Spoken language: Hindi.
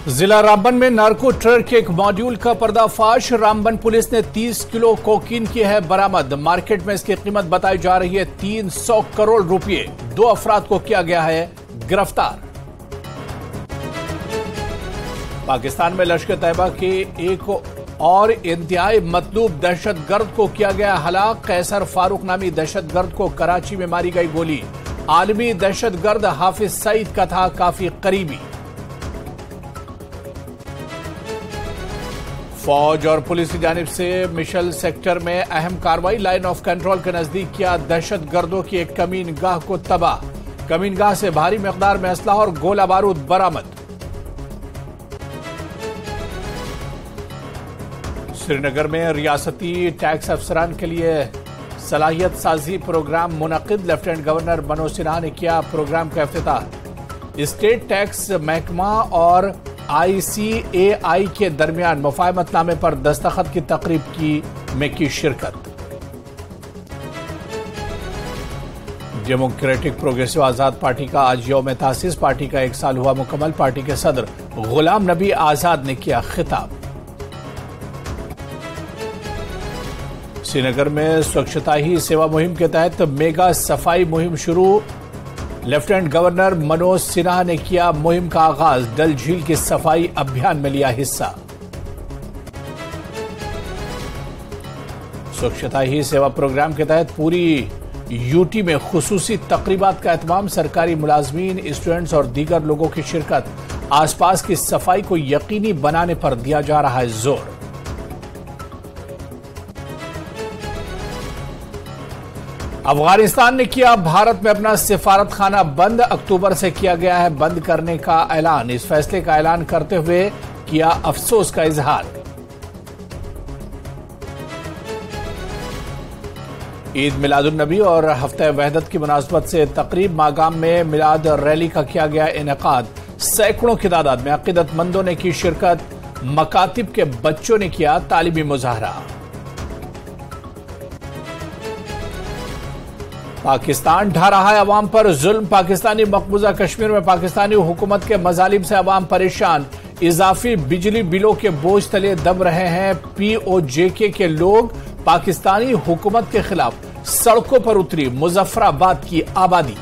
जिला रामबन में नार्को ट्रक के एक मॉड्यूल का पर्दाफाश। रामबन पुलिस ने 30 किलो कोकीन की है बरामद। मार्केट में इसकी कीमत बताई जा रही है 300 करोड़ रुपए। 2 अफराद को किया गया है गिरफ्तार। पाकिस्तान में लश्कर तैयबा के एक और इंतहाई मतलूब दहशतगर्द को किया गया हलाक। कैसर फारूक नामी दहशतगर्द को कराची में मारी गई गोली। आलमी दहशतगर्द हाफिज सईद का था काफी करीबी। फौज और पुलिस की जानिब से मिशल सेक्टर में अहम कार्रवाई। लाइन ऑफ कंट्रोल के नजदीक किया दहशतगर्दों की एक कमीनगाह को तबाह। कमीनगाह से भारी मिकदार में असलहा और गोला बारूद बरामद। श्रीनगर में रियासती टैक्स अफसरान के लिए सलाहियत साजी प्रोग्राम मुनक्किद। लेफ्टिनेंट गवर्नर मनोज सिन्हा ने किया प्रोग्राम का इफ्तिताह। स्टेट टैक्स महकमा और ICAI के दरमियान मुफाहमतनामे पर दस्तखत की तकरीब में की शिरकत। डेमोक्रेटिक प्रोग्रेसिव आजाद पार्टी का आज यौम तासीस। पार्टी का 1 साल हुआ मुकम्मल। पार्टी के सदर गुलाम नबी आजाद ने किया खिताब। श्रीनगर में स्वच्छता ही सेवा मुहिम के तहत मेगा सफाई मुहिम शुरू। लेफ्टिनेंट गवर्नर मनोज सिन्हा ने किया मुहिम का आगाज। डल झील की सफाई अभियान में लिया हिस्सा। स्वच्छता ही सेवा प्रोग्राम के तहत पूरी यूटी में खुसूसी तकरीबात का एहतमाम। सरकारी मुलाजमीन, स्टूडेंट्स और दीगर लोगों की शिरकत। आसपास की सफाई को यकीनी बनाने पर दिया जा रहा है जोर। अफगानिस्तान ने किया भारत में अपना सिफारत खाना बंद। अक्टूबर से किया गया है बंद करने का ऐलान। इस फैसले का ऐलान करते हुए किया अफसोस का इजहार। ईद मिलादुन्नबी और हफ्ते वहदत की मुनासबत से तकरीब। मागाम में मिलाद रैली का किया गया इनेकाद। सैकड़ों की तादाद में अकीदतमंदों ने की शिरकत। मकातिब के बच्चों ने किया तालिबी मुजाहरा। पाकिस्तान ढा रहा है अवाम पर जुल्म। पाकिस्तानी मकबूजा कश्मीर में पाकिस्तानी हुकूमत के मजालिम से अवाम परेशान। इजाफी बिजली बिलों के बोझ तले दब रहे हैं POJK के लोग। पाकिस्तानी हुकूमत के खिलाफ सड़कों पर उतरी मुजफ्फराबाद की आबादी।